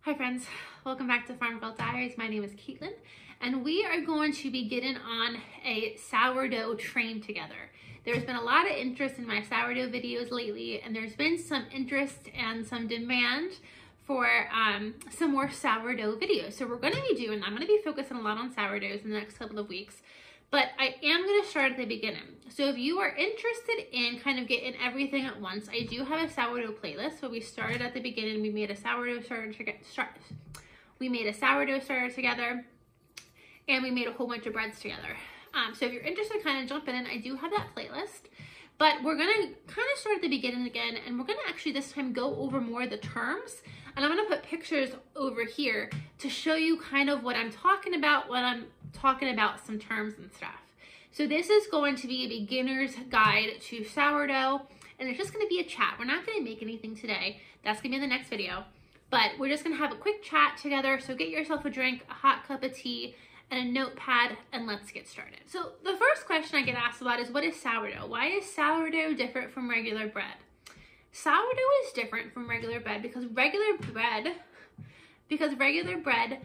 Hi friends, welcome back to Farmville Diaries. My name is Caitlin and we are going to be getting on a sourdough train together. There's been a lot of interest in my sourdough videos lately, and there's been some interest and some demand for some more sourdough videos. So I'm going to be focusing a lot on sourdoughs in the next couple of weeks, but I am going to start at the beginning. So if you are interested in kind of getting everything at once, I do have a sourdough playlist. So we started at the beginning. We made a sourdough starter together, and we made a whole bunch of breads together. So if you're interested, kind of jumping in, I do have that playlist. But we're going to kind of start at the beginning again, and we're going to actually this time go over more of the terms. And I'm going to put pictures over here to show you kind of what I'm talking about when I'm talking about some terms and stuff. So this is going to be a beginner's guide to sourdough, and it's just going to be a chat. We're not going to make anything today. That's going to be in the next video. But we're just going to have a quick chat together. So get yourself a drink, a hot cup of tea, and a notepad, and let's get started. So the first question I get asked about is, what is sourdough? Why is sourdough different from regular bread? Sourdough is different from regular bread because regular bread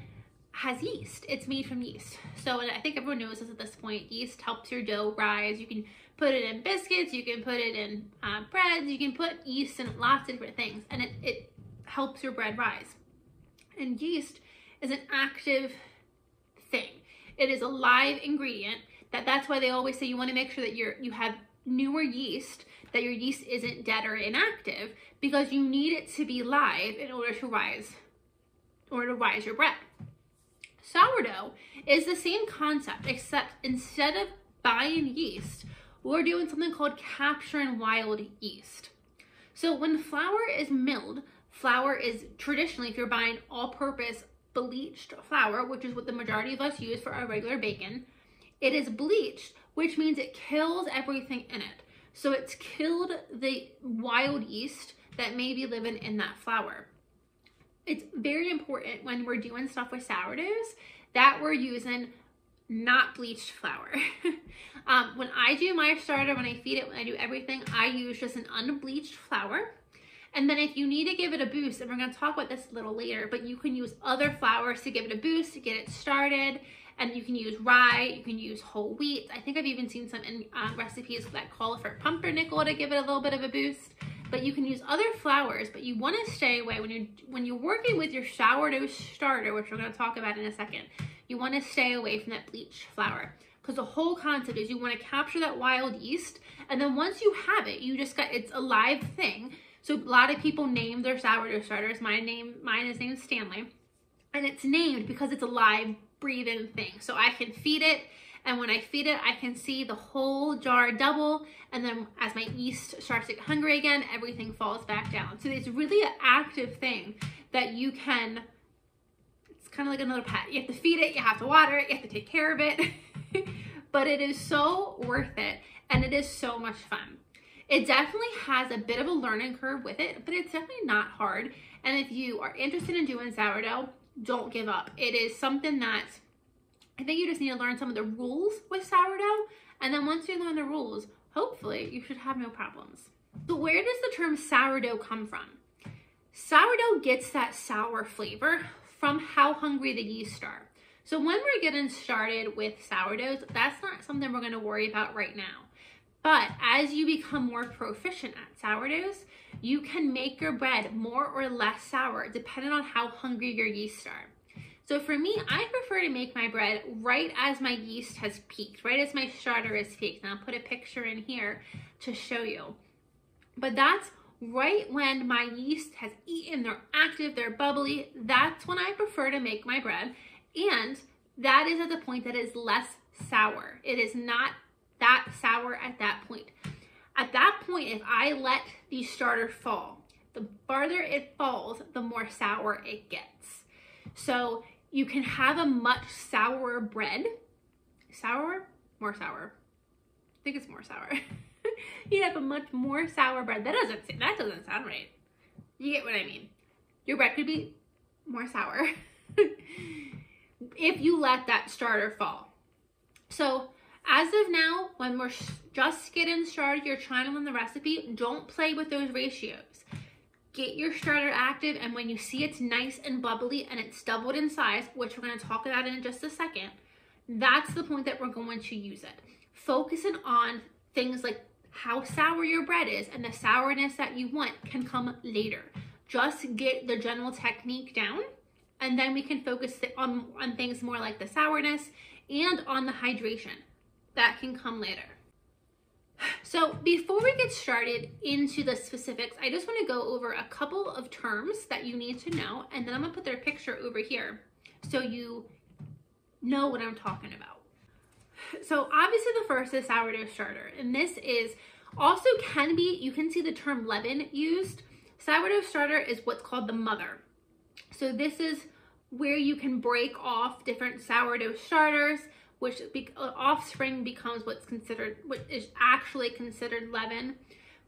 has yeast. It's made from yeast. So I think everyone knows this at this point. Yeast helps your dough rise. You can put it in biscuits, you can put it in breads, you can put yeast in lots of different things, and it helps your bread rise. And yeast is an active thing. It is a live ingredient. That's why they always say you want to make sure that you have newer yeast, that your yeast isn't dead or inactive, because you need it to be live in order to rise your bread. Sourdough is the same concept, except instead of buying yeast, we're doing something called capturing wild yeast. So when flour is milled, flour is traditionally, if you're buying all-purpose bleached flour, which is what the majority of us use for our regular bacon, it is bleached, which means it kills everything in it. So it's killed the wild yeast that may be living in that flour. It's very important when we're doing stuff with sourdoughs that we're using not bleached flour. When I do my starter, when I feed it, when I do everything, I use just an unbleached flour. And then if you need to give it a boost, and we're going to talk about this a little later, but you can use other flours to give it a boost, to get it started. And you can use rye, you can use whole wheat. I think I've even seen some recipes that call for pumpernickel to give it a little bit of a boost. But you can use other flours, but you want to stay away when you're working with your sourdough starter, which we're going to talk about in a second. You want to stay away from that bleached flour, because the whole concept is you want to capture that wild yeast, and then once you have it, it's a live thing. So a lot of people name their sourdough starters. Mine is named Stanley, and it's named because it's a live breathing thing. So I can feed it, and when I feed it, I can see the whole jar double, and then as my yeast starts to get hungry again, everything falls back down. So it's really an active thing that you can, it's kind of like another pet. You have to feed it, you have to water it, you have to take care of it, but it is so worth it, and it is so much fun. It definitely has a bit of a learning curve with it, but it's definitely not hard. And if you are interested in doing sourdough, don't give up. It is something that I think you just need to learn some of the rules with sourdough. And then once you learn the rules, hopefully you should have no problems. So where does the term sourdough come from? Sourdough gets that sour flavor from how hungry the yeast are. So when we're getting started with sourdoughs, that's not something we're going to worry about right now. But as you become more proficient at sourdoughs, you can make your bread more or less sour depending on how hungry your yeast are. So for me, I prefer to make my bread right as my yeast has peaked, right as my starter is peaked. And I'll put a picture in here to show you. But that's right when my yeast has eaten, they're active, they're bubbly. That's when I prefer to make my bread. And that is at the point that is less sour. It is not that sour at that point. At that point, if I let the starter fall, the farther it falls, the more sour it gets. So you can have a much sourer bread. Sour? More sour. I think it's more sour. You have a much more sour bread. That doesn't sound right. You get what I mean. Your bread could be more sour if you let that starter fall. So as of now, when we're just getting started, you're trying to learn the recipe, don't play with those ratios. get your starter active, and when you see it's nice and bubbly and it's doubled in size, which we're going to talk about in just a second, that's the point that we're going to use it. Focusing on things like how sour your bread is and the sourness that you want can come later. Just get the general technique down, and then we can focus on things more like the sourness and on the hydration. That can come later. So before we get started into the specifics, I just want to go over a couple of terms that you need to know, and then I'm going to put their picture over here so you know what I'm talking about. So obviously the first is sourdough starter, and this is also can be, you can see the term leaven used. Sourdough starter is what's called the mother. So this is where you can break off different sourdough starters, which offspring becomes what is actually considered leaven.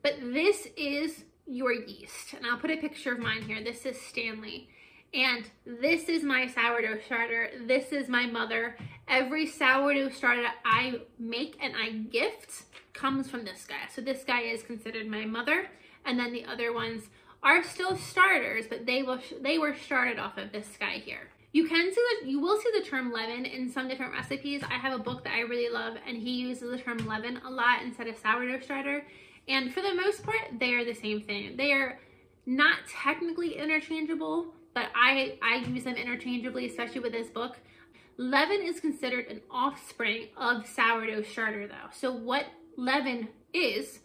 But this is your yeast, and I'll put a picture of mine here. This is Stanley, and this is my sourdough starter. This is my mother. Every sourdough starter I make and I gift comes from this guy. So this guy is considered my mother, and then the other ones are still starters, but they were started off of this guy here. You will see the term leaven in some different recipes. I have a book that I really love, and he uses the term leaven a lot instead of sourdough starter. And for the most part, they are the same thing. They are not technically interchangeable, but I use them interchangeably, especially with this book. Leaven is considered an offspring of sourdough starter though. So what leaven is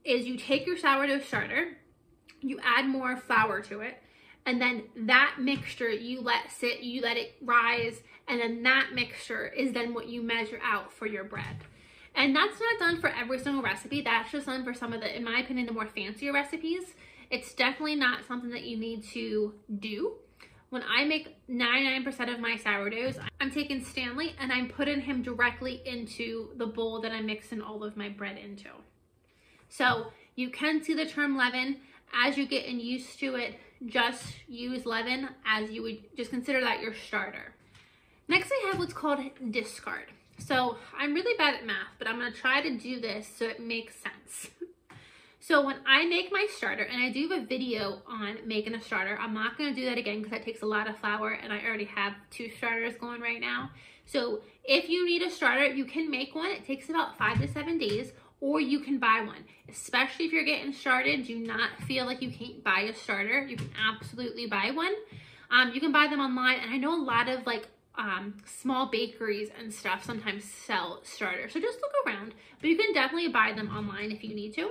you take your sourdough starter, you add more flour to it, and then that mixture you let sit, you let it rise, and then that mixture is then what you measure out for your bread. And that's not done for every single recipe. That's just done for some of the, in my opinion, the more fancier recipes. It's definitely not something that you need to do. When I make 99% of my sourdoughs, I'm taking Stanley and I'm putting him directly into the bowl that I'm mixing all of my bread into. So you can see the term leaven. As you get used to it, just use leaven as you would just consider that your starter. Next we have what's called discard. So I'm really bad at math, but I'm going to try to do this so it makes sense. So when I make my starter, and I do have a video on making a starter, I'm not going to do that again because that takes a lot of flour, and I already have 2 starters going right now. So if you need a starter, you can make one. It takes about 5 to 7 days, or you can buy one. Especially if you're getting started, do not feel like you can't buy a starter. You can absolutely buy one. You can buy them online, and I know a lot of like small bakeries and stuff sometimes sell starters. So just look around, but you can definitely buy them online if you need to.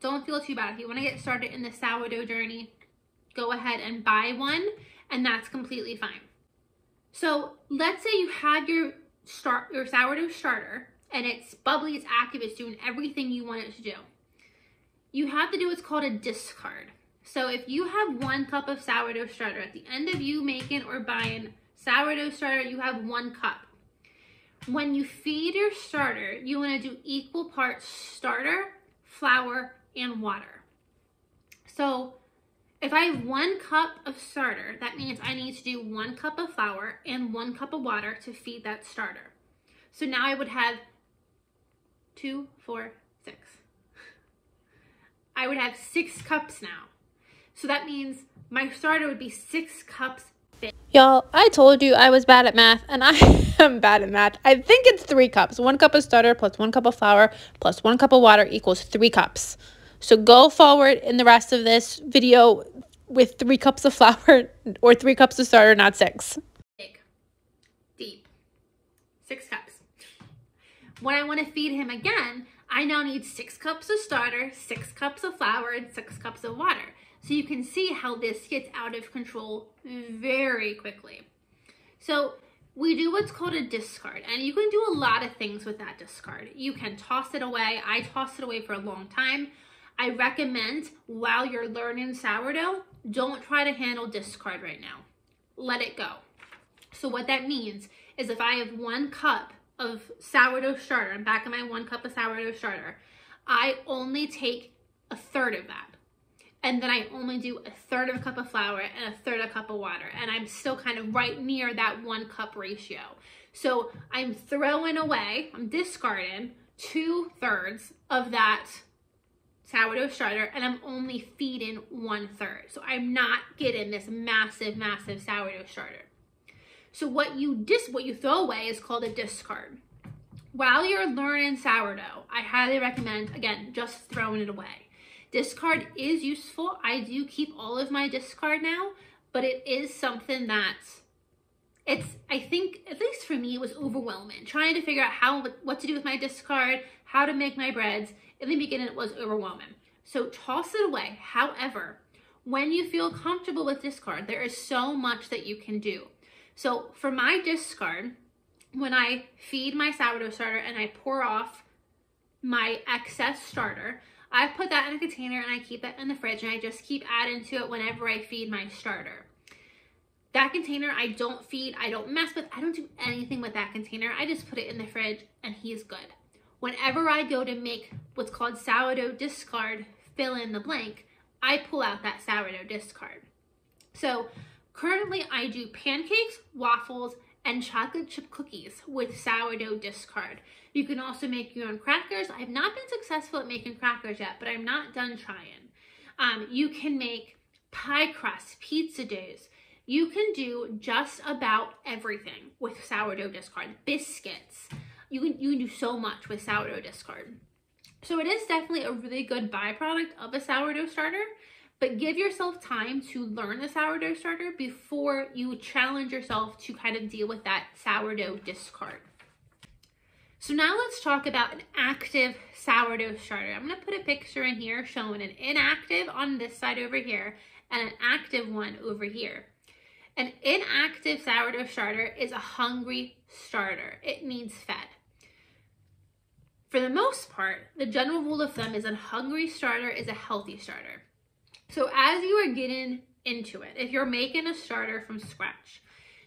Don't feel too bad. If you want to get started in the sourdough journey, go ahead and buy one, and that's completely fine. So let's say you have your sourdough starter, and it's bubbly, it's active, it's doing everything you want it to do. You have to do what's called a discard. So if you have 1 cup of sourdough starter, at the end of you making or buying sourdough starter, you have 1 cup. When you feed your starter, you want to do equal parts starter, flour, and water. So if I have 1 cup of starter, that means I need to do 1 cup of flour and 1 cup of water to feed that starter. So now I would have 2, 4, 6. I would have 6 cups now. So that means my starter would be 6 cups. Y'all, I told you I was bad at math, and I am bad at math. I think it's 3 cups. 1 cup of starter plus 1 cup of flour plus 1 cup of water equals 3 cups. So go forward in the rest of this video with 3 cups of flour or 3 cups of starter, not 6. Big, deep, 6 cups. When I want to feed him again, I now need 6 cups of starter, 6 cups of flour, and 6 cups of water. So you can see how this gets out of control very quickly. So we do what's called a discard, and you can do a lot of things with that discard. You can toss it away. I tossed it away for a long time. I recommend while you're learning sourdough, don't try to handle discard right now. Let it go. So what that means is if I have 1 cup of sourdough starter, I'm back in my 1 cup of sourdough starter, I only take 1/3 of that. And then I only do 1/3 of a cup of flour and 1/3 of a cup of water. And I'm still kind of right near that 1 cup ratio. So I'm throwing away, I'm discarding 2/3 of that sourdough starter, and I'm only feeding 1/3. So I'm not getting this massive, massive sourdough starter. So what you throw away is called a discard. While you're learning sourdough, I highly recommend, again, just throwing it away. Discard is useful. I do keep all of my discard now, but it is something that I think, at least for me, it was overwhelming. Trying to figure out what to do with my discard, how to make my breads. In the beginning, it was overwhelming. So toss it away. However, when you feel comfortable with discard, there is so much that you can do. So for my discard, when I feed my sourdough starter and I pour off my excess starter, I put that in a container and I keep that in the fridge, and I just keep adding to it whenever I feed my starter. That container I don't feed, I don't mess with, I don't do anything with that container. I just put it in the fridge and he's good. Whenever I go to make what's called sourdough discard, fill in the blank, I pull out that sourdough discard. So currently I do pancakes, waffles, and chocolate chip cookies with sourdough discard. You can also make your own crackers. I've not been successful at making crackers yet, but I'm not done trying. You can make pie crusts, pizza doughs. You can do just about everything with sourdough discard. Biscuits. You can do so much with sourdough discard. So it is definitely a really good byproduct of a sourdough starter, but give yourself time to learn the sourdough starter before you challenge yourself to kind of deal with that sourdough discard. So now let's talk about an active sourdough starter. I'm going to put a picture in here showing an inactive on this side over here and an active one over here. An inactive sourdough starter is a hungry starter. It needs fed. For the most part, the general rule of thumb is a hungry starter is a healthy starter. So as you are getting into it, if you're making a starter from scratch,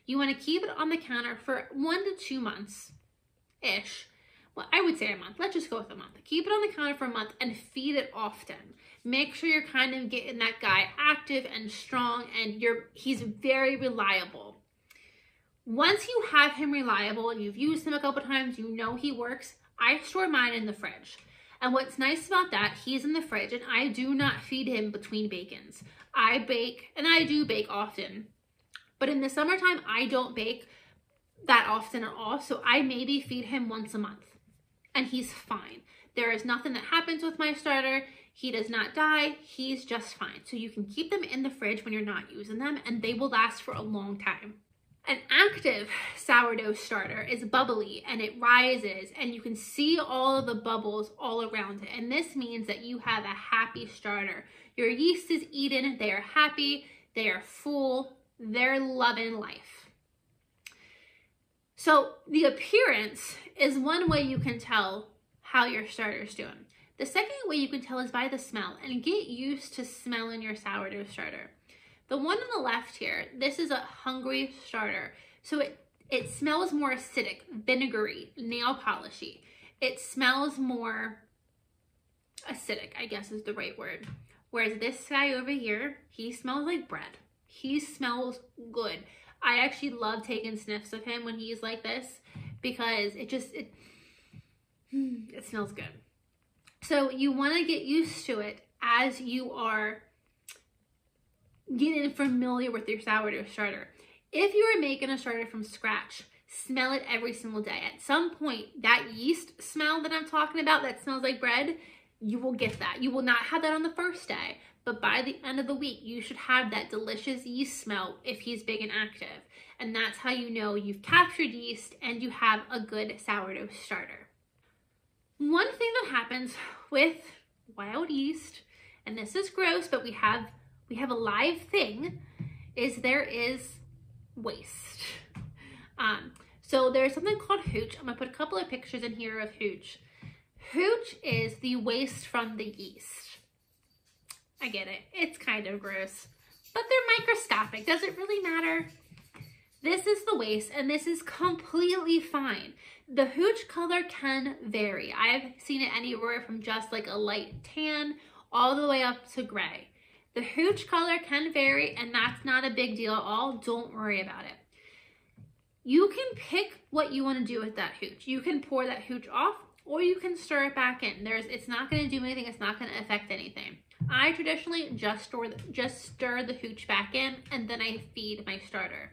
you want to keep it on the counter for 1 to 2 months-ish. Well, I would say a month. Let's just go with a month. Keep it on the counter for a month and feed it often. Make sure you're kind of getting that guy active and strong, and he's very reliable. Once you have him reliable and you've used him a couple times, you know he works, I store mine in the fridge. And what's nice about that, he's in the fridge and I do not feed him between bacons. I bake, and I do bake often, but in the summertime, I don't bake that often at all. So I maybe feed him once a month and he's fine. There is nothing that happens with my starter. He does not die. He's just fine. So you can keep them in the fridge when you're not using them and they will last for a long time. An active sourdough starter is bubbly and it rises and you can see all of the bubbles all around it. And this means that you have a happy starter. Your yeast is eating, they are happy, they are full, they're loving life. So the appearance is one way you can tell how your starter is doing. The second way you can tell is by the smell, and get used to smelling your sourdough starter. The one on the left here, this is a hungry starter. So it smells more acidic, vinegary, nail polishy. It smells more acidic, I guess is the right word. Whereas this guy over here, he smells like bread. He smells good. I actually love taking sniffs of him when he's like this because it smells good. So you want to get used to it as you are getting familiar with your sourdough starter. If you are making a starter from scratch, smell it every single day. At some point, that yeast smell that I'm talking about that smells like bread, you will get that. You will not have that on the first day, but by the end of the week, you should have that delicious yeast smell if he's big and active. And that's how you know you've captured yeast and you have a good sourdough starter. One thing that happens with wild yeast, and this is gross, but we have a live thing, is there is waste. So there's something called Hooch. I'm gonna put a couple of pictures in here of Hooch. Hooch is the waste from the yeast. I get it, it's kind of gross, but they're microscopic. Does it really matter? This is the waste, and this is completely fine. The Hooch color can vary. I've seen it anywhere from just like a light tan all the way up to gray. The Hooch color can vary, and that's not a big deal at all. Don't worry about it. You can pick what you want to do with that Hooch. You can pour that Hooch off, or you can stir it back in. It's not going to do anything. It's not going to affect anything. I traditionally just stir the hooch back in, and then I feed my starter.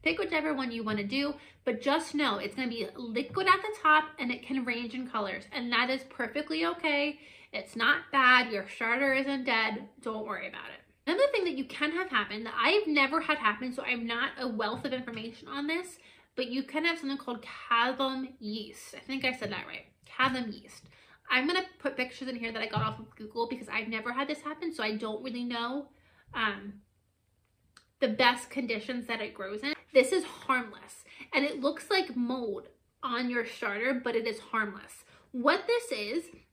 Pick whichever one you want to do, but just know it's going to be liquid at the top, and it can range in colors, and that is perfectly okay. It's not bad. Your starter isn't dead. Don't worry about it. Another thing that you can have happen that I've never had happen, so I'm not a wealth of information on this, but you can have something called cadmium yeast. I think I said that right. Cadmium yeast. I'm going to put pictures in here that I got off of Google because I've never had this happen, so I don't really know the best conditions that it grows in. This is harmless, and it looks like mold on your starter, but it is harmless. What this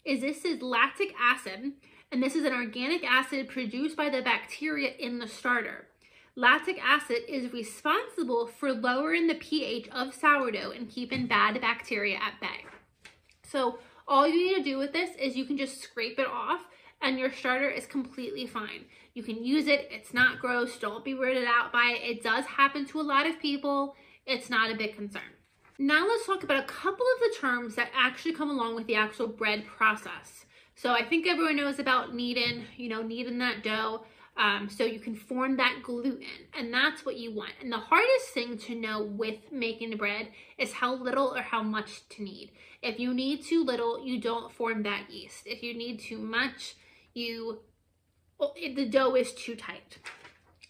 is lactic acid, and this is an organic acid produced by the bacteria in the starter. Lactic acid is responsible for lowering the pH of sourdough and keeping bad bacteria at bay. So all you need to do with this is you can just scrape it off, and your starter is completely fine. You can use it. It's not gross. Don't be weirded out by it. It does happen to a lot of people. It's not a big concern. Now let's talk about a couple of the terms that actually come along with the actual bread process. So I think everyone knows about kneading, kneading that dough so you can form that gluten, and that's what you want. And the hardest thing to know with making the bread is how little or how much to knead. If you need too little, you don't form that yeast. If you need too much, the dough is too tight.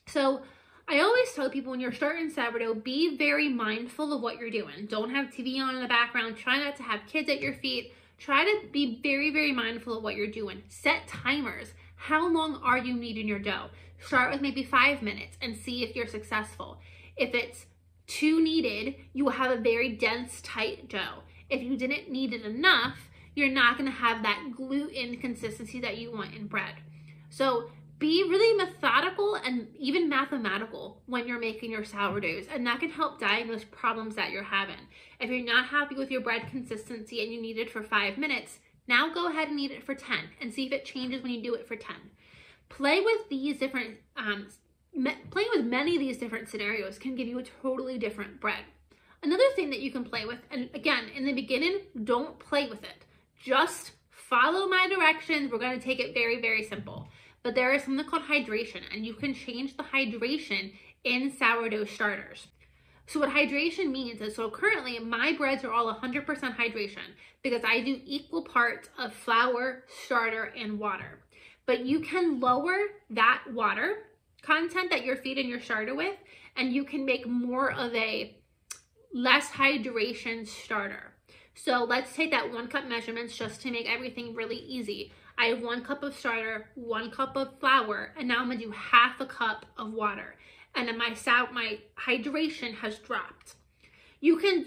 So I always tell people when you're starting sourdough, be very mindful of what you're doing. Don't have TV on in the background. Try not to have kids at your feet. Try to be very, very mindful of what you're doing. Set timers. How long are you kneading your dough? Start with maybe 5 minutes and see if you're successful. If it's too kneaded, you will have a very dense, tight dough. If you didn't knead it enough, you're not going to have that gluten consistency that you want in bread. So be really methodical and even mathematical when you're making your sourdoughs, and that can help diagnose problems that you're having. If you're not happy with your bread consistency and you knead it for 5 minutes, now go ahead and knead it for 10 and see if it changes when you do it for 10. Play with these different, playing with many of these different scenarios can give you a totally different bread. Another thing that you can play with, and again, in the beginning, don't play with it. Just follow my directions. We're going to take it very, very simple. But there is something called hydration, and you can change the hydration in sourdough starters. So what hydration means is, so currently my breads are all 100% hydration because I do equal parts of flour, starter, and water. But you can lower that water content that you're feeding your starter with, and you can make more of a less hydration starter. So let's take that 1 cup measurements just to make everything really easy. I have 1 cup of starter, 1 cup of flour, and now I'm gonna do half a cup of water. And then my hydration has dropped. You can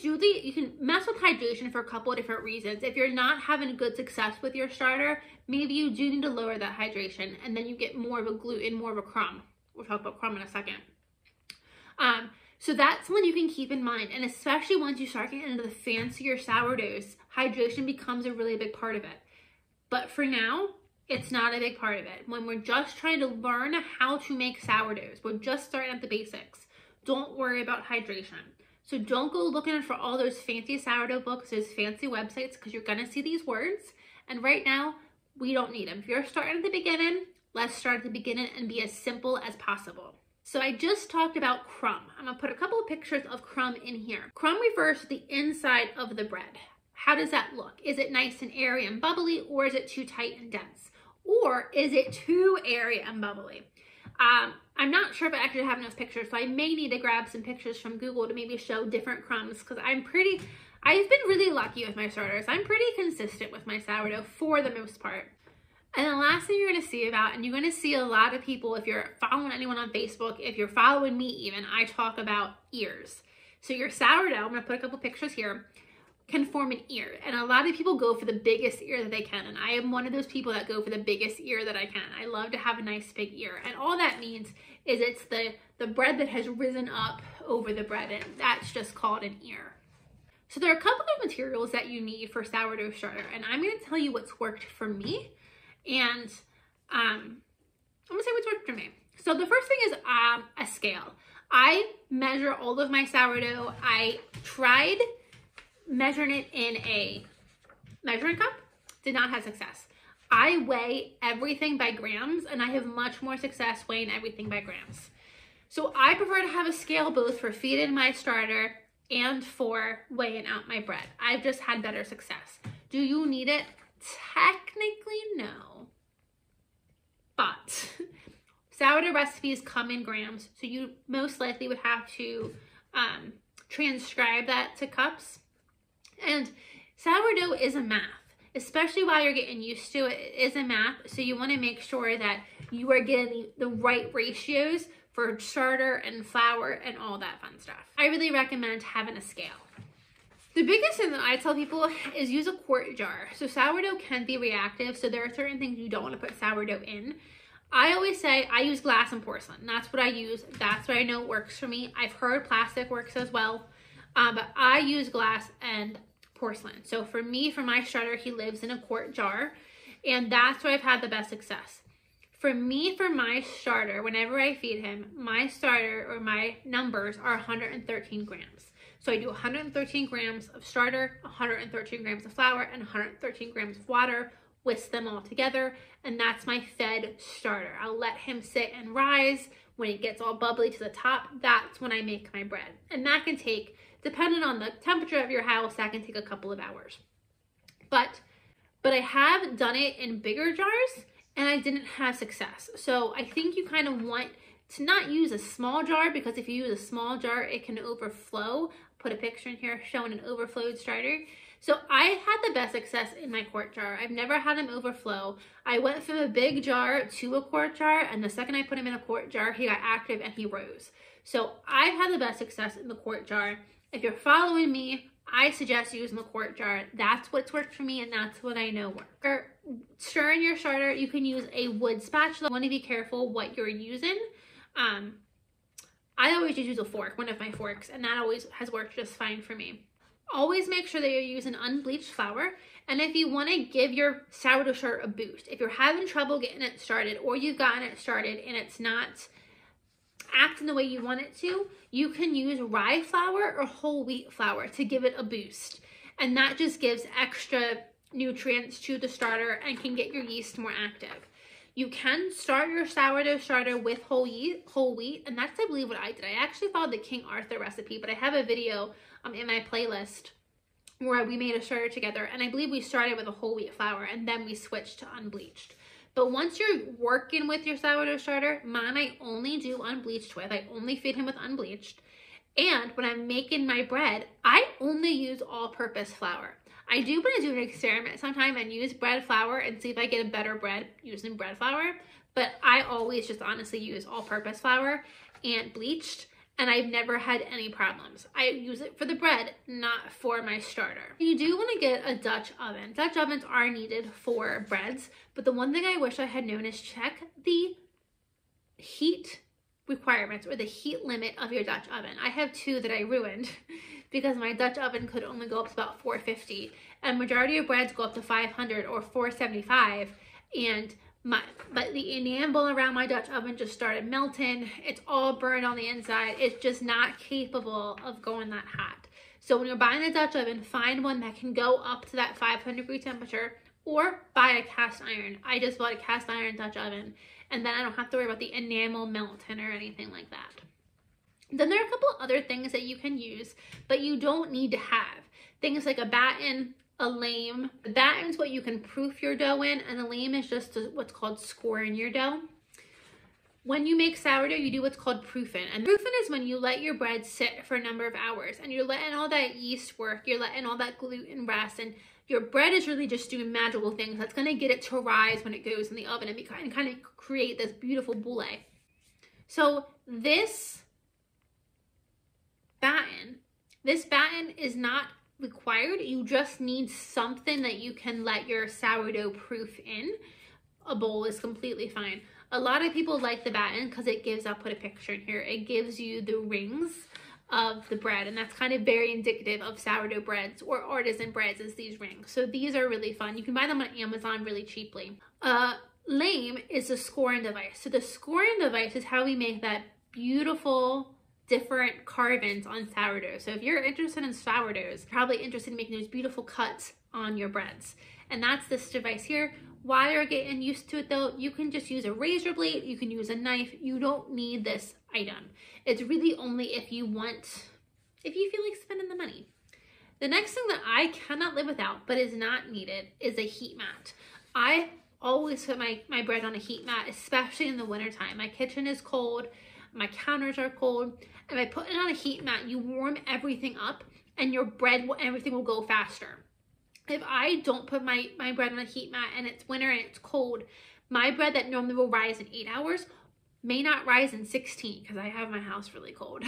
mess with hydration for a couple of different reasons. If you're not having good success with your starter, maybe you do need to lower that hydration, and then you get more of a gluten, more of a crumb. We'll talk about crumb in a second. So that's one you can keep in mind, and especially once you start getting into the fancier sourdoughs, hydration becomes a really big part of it. But for now, it's not a big part of it. When we're just trying to learn how to make sourdoughs, we're just starting at the basics. Don't worry about hydration. So don't go looking for all those fancy sourdough books, those fancy websites, because you're gonna see these words. And right now, we don't need them. If you're starting at the beginning, let's start at the beginning and be as simple as possible. So I just talked about crumb. I'm gonna put a couple of pictures of crumb in here. Crumb refers to the inside of the bread. How does that look? Is it nice and airy and bubbly, or is it too tight and dense? Or is it too airy and bubbly? I'm not sure if I actually have enough pictures, so I may need to grab some pictures from Google to maybe show different crumbs, because I've been really lucky with my starters. I'm pretty consistent with my sourdough for the most part. And the last thing you're going to see about, and you're going to see a lot of people, if you're following anyone on Facebook, if you're following me even, I talk about ears. So your sourdough, I'm going to put a couple pictures here, can form an ear. And a lot of people go for the biggest ear that they can. And I am one of those people that go for the biggest ear that I can. I love to have a nice big ear. And all that means is it's the bread that has risen up over the bread, and that's just called an ear. So there are a couple of materials that you need for sourdough starter, and I'm going to tell you what's worked for me. And I'm gonna say what's worked for me. So the first thing is a scale. I measure all of my sourdough. I tried measuring it in a measuring cup did not have success. I weigh everything by grams, and I have much more success weighing everything by grams. So I prefer to have a scale both for feeding my starter and for weighing out my bread. I've just had better success. Do you need it? Technically, no. But sourdough recipes come in grams, so you most likely would have to transcribe that to cups. And sourdough is a math, especially while you're getting used to it. It is a math, so you want to make sure that you are getting the right ratios for starter and flour and all that fun stuff. I really recommend having a scale. The biggest thing that I tell people is use a quart jar. So sourdough can be reactive, so there are certain things you don't want to put sourdough in. I always say I use glass and porcelain. That's what I use. That's what I know works for me. I've heard plastic works as well, but I use glass and porcelain. So for me, for my starter, he lives in a quart jar, and that's where I've had the best success. For me, for my starter, whenever I feed him, my starter or my numbers are 113 grams. So I do 113 grams of starter, 113 grams of flour, and 113 grams of water, whisk them all together, and that's my fed starter. I'll let him sit and rise. When it gets all bubbly to the top, that's when I make my bread. And that can take, depending on the temperature of your house, that can take a couple of hours. But I have done it in bigger jars, and I didn't have success. So I think you kind of want to not use a small jar, because if you use a small jar, it can overflow. Put a picture in here showing an overflowed starter. So I had the best success in my quart jar. I've never had them overflow. I went from a big jar to a quart jar, and the second I put him in a quart jar, he got active and he rose. So I've had the best success in the quart jar. If you're following me, I suggest using the quart jar. That's what's worked for me, and that's what I know works. For stirring your starter, you can use a wood spatula. You want to be careful what you're using. I always just use a fork, one of my forks, and that always has worked just fine for me. Always make sure that you're using unbleached flour. And if you want to give your sourdough starter a boost, if you're having trouble getting it started, or you've gotten it started and it's not acting the way you want it to, you can use rye flour or whole wheat flour to give it a boost. And that just gives extra nutrients to the starter and can get your yeast more active. You can start your sourdough starter with whole wheat, and that's, I believe, what I did. I actually followed the King Arthur recipe, but I have a video in my playlist where we made a starter together, and I believe we started with a whole wheat flour, and then we switched to unbleached. But once you're working with your sourdough starter, mine I only do unbleached with. I only feed him with unbleached. And when I'm making my bread, I only use all-purpose flour. I do want to do an experiment sometime and use bread flour and see if I get a better bread using bread flour. But I always just honestly use all-purpose flour and bleached, and I've never had any problems. I use it for the bread, not for my starter. You do want to get a Dutch oven. Dutch ovens are needed for breads, but the one thing I wish I had known is check the heat requirements or the heat limit of your Dutch oven. I have two that I ruined because my Dutch oven could only go up to about 450, and majority of breads go up to 500 or 475, but the enamel around my Dutch oven just started melting. It's all burned on the inside. It's just not capable of going that hot. So when you're buying a Dutch oven, find one that can go up to that 500-degree temperature, or buy a cast iron. I just bought a cast iron Dutch oven, and then I don't have to worry about the enamel melting or anything like that. Then there are a couple other things that you can use, but you don't need to have. Things like a batten, a lame. The batten's what you can proof your dough in, and the lame is just what's called scoring your dough. When you make sourdough, you do what's called proofing. And proofing is when you let your bread sit for a number of hours, and you're letting all that yeast work, you're letting all that gluten rest, and your bread is really just doing magical things. That's going to get it to rise when it goes in the oven and kind of create this beautiful boule. So this batten is not required. You just need something that you can let your sourdough proof in. A bowl is completely fine. A lot of people like the batten because it gives, I'll put a picture in here, it gives you the rings of the bread, and that's kind of very indicative of sourdough breads or artisan breads, is these rings. So these are really fun. You can buy them on Amazon really cheaply. Lame is a scoring device. So the scoring device is how we make that beautiful different carvings on sourdough. So if you're interested in sourdoughs, probably interested in making those beautiful cuts on your breads. And that's this device here. While you're getting used to it though, you can just use a razor blade, you can use a knife. You don't need this item. It's really only if you feel like spending the money. The next thing that I cannot live without, but is not needed, is a heat mat. I always put my bread on a heat mat, especially in the wintertime. My kitchen is cold, my counters are cold. If I put it on a heat mat, you warm everything up and your bread, everything will go faster. If I don't put my bread on a heat mat and it's winter and it's cold, my bread that normally will rise in 8 hours may not rise in 16 because I have my house really cold.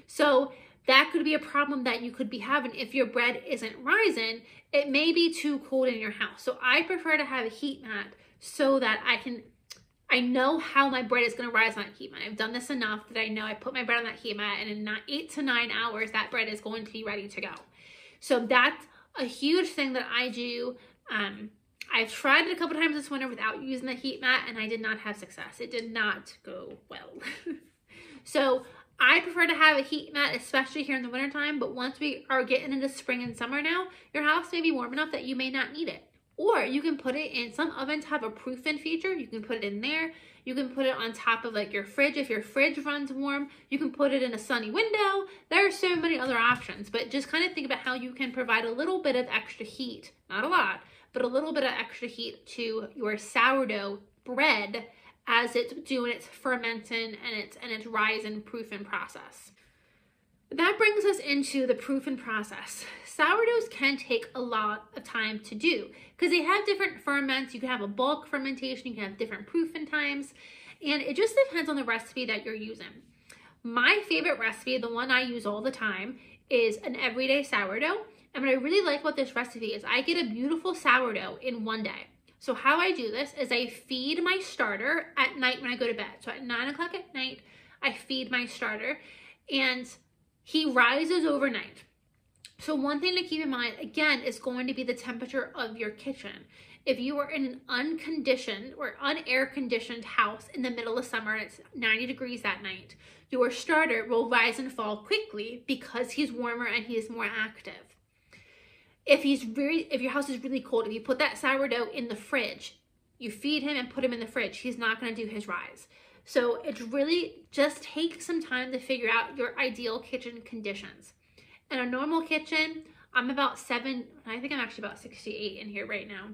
So that could be a problem that you could be having if your bread isn't rising. It may be too cold in your house. So I prefer to have a heat mat so that I know how my bread is going to rise on that heat mat. I've done this enough that I know I put my bread on that heat mat and in 8 to 9 hours, that bread is going to be ready to go. So that's a huge thing that I do. I've tried it a couple times this winter without using the heat mat and I did not have success. It did not go well. So I prefer to have a heat mat, especially here in the wintertime, but once we are getting into spring and summer now, your house may be warm enough that you may not need it. Or you can put it in, some ovens have a proof-in feature. You can put it in there. You can put it on top of like your fridge. If your fridge runs warm, you can put it in a sunny window. There are so many other options, but just kind of think about how you can provide a little bit of extra heat, not a lot, but a little bit of extra heat to your sourdough bread as it's doing its fermenting and its rising proofing process. That brings us into the proofing process. Sourdoughs can take a lot of time to do because they have different ferments. You can have a bulk fermentation, you can have different proofing times, and it just depends on the recipe that you're using. My favorite recipe, the one I use all the time, is an everyday sourdough. And what I really like about this recipe is I get a beautiful sourdough in one day. So how I do this is I feed my starter at night when I go to bed. So at 9 o'clock at night, I feed my starter and he rises overnight. So one thing to keep in mind, again, is going to be the temperature of your kitchen. If you are in an unconditioned or unair conditioned house in the middle of summer and it's 90 degrees that night, your starter will rise and fall quickly because he's warmer and he is more active. If your house is really cold, if you put that sourdough in the fridge, you feed him and put him in the fridge, he's not going to do his rise. So it's really just take some time to figure out your ideal kitchen conditions. In a normal kitchen, I'm about 7, I think I'm actually about 68 in here right now.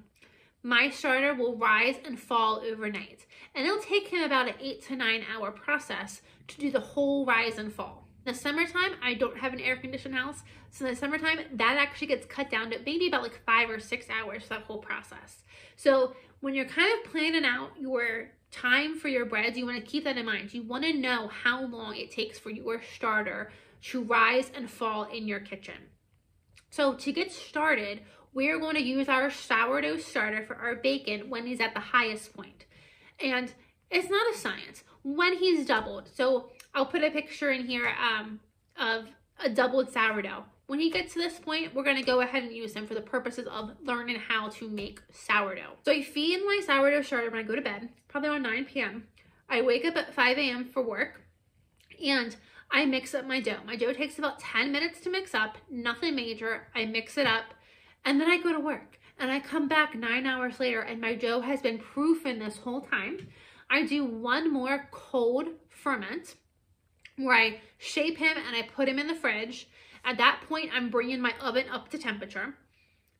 My starter will rise and fall overnight. And it'll take him about an 8 to 9 hour process to do the whole rise and fall. In the summertime, I don't have an air conditioned house. So in the summertime, that actually gets cut down to maybe about like 5 or 6 hours for that whole process. So when you're kind of planning out your time for your breads, you want to keep that in mind. You want to know how long it takes for your starter to rise and fall in your kitchen. So to get started, we're going to use our sourdough starter for our bacon when he's at the highest point. And it's not a science. When he's doubled, so I'll put a picture in here of a doubled sourdough. When he gets to this point, we're going to go ahead and use him for the purposes of learning how to make sourdough. So I feed my sourdough starter when I go to bed, probably around 9 p.m. I wake up at 5 a.m. for work, and I mix up my dough. My dough takes about 10 minutes to mix up, nothing major. I mix it up, and then I go to work. And I come back 9 hours later, and my dough has been proofing this whole time. I do one more cold ferment, where I shape him and I put him in the fridge. At that point, I'm bringing my oven up to temperature.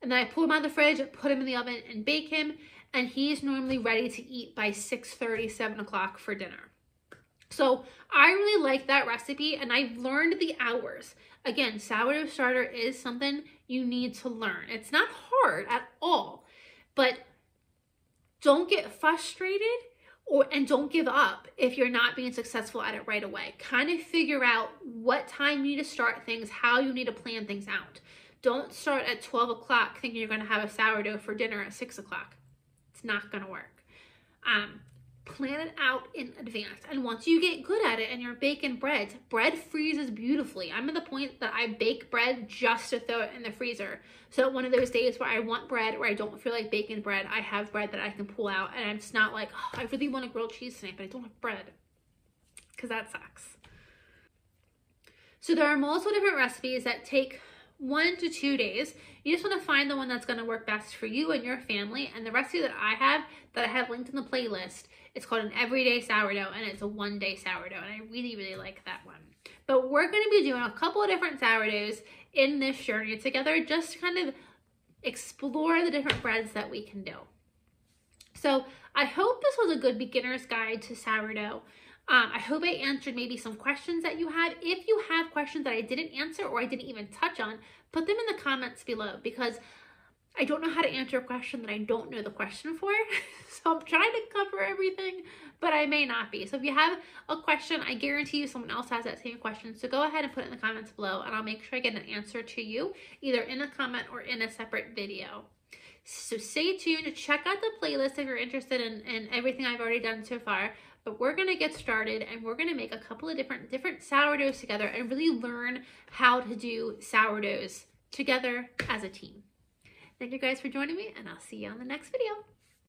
And then I pull him out of the fridge, put him in the oven and bake him. And he's normally ready to eat by 6:30, 7 o'clock for dinner. So I really like that recipe and I've learned the hours. Again, sourdough starter is something you need to learn. It's not hard at all, but don't get frustrated and don't give up if you're not being successful at it right away. Kind of figure out what time you need to start things, how you need to plan things out. Don't start at 12 o'clock thinking you're going to have a sourdough for dinner at 6 o'clock. It's not going to work. Plan it out in advance. And once you get good at it and you're baking breads, bread freezes beautifully. I'm at the point that I bake bread just to throw it in the freezer. So one of those days where I want bread, where I don't feel like baking bread, I have bread that I can pull out. And it's not like, oh, I really want a grilled cheese tonight, but I don't have bread. Because that sucks. So there are multiple different recipes that take 1 to 2 days. You just want to find the one that's going to work best for you and your family. And the recipe that I have linked in the playlist, it's called an everyday sourdough, and it's a 1-day sourdough, and I really, really like that one. But we're going to be doing a couple of different sourdoughs in this journey together, just to kind of explore the different breads that we can do. So I hope this was a good beginner's guide to sourdough. I hope I answered maybe some questions that you had. If you have questions that I didn't answer or I didn't even touch on, put them in the comments below, because I don't know how to answer a question that I don't know the question for. So I'm trying to cover everything, but I may not be. So if you have a question, I guarantee you someone else has that same question. So go ahead and put it in the comments below, and I'll make sure I get an answer to you, either in a comment or in a separate video. So stay tuned. Check out the playlist if you're interested in everything I've already done so far. But we're going to get started, and we're going to make a couple of different sourdoughs together and really learn how to do sourdoughs together as a team. Thank you guys for joining me, and I'll see you on the next video.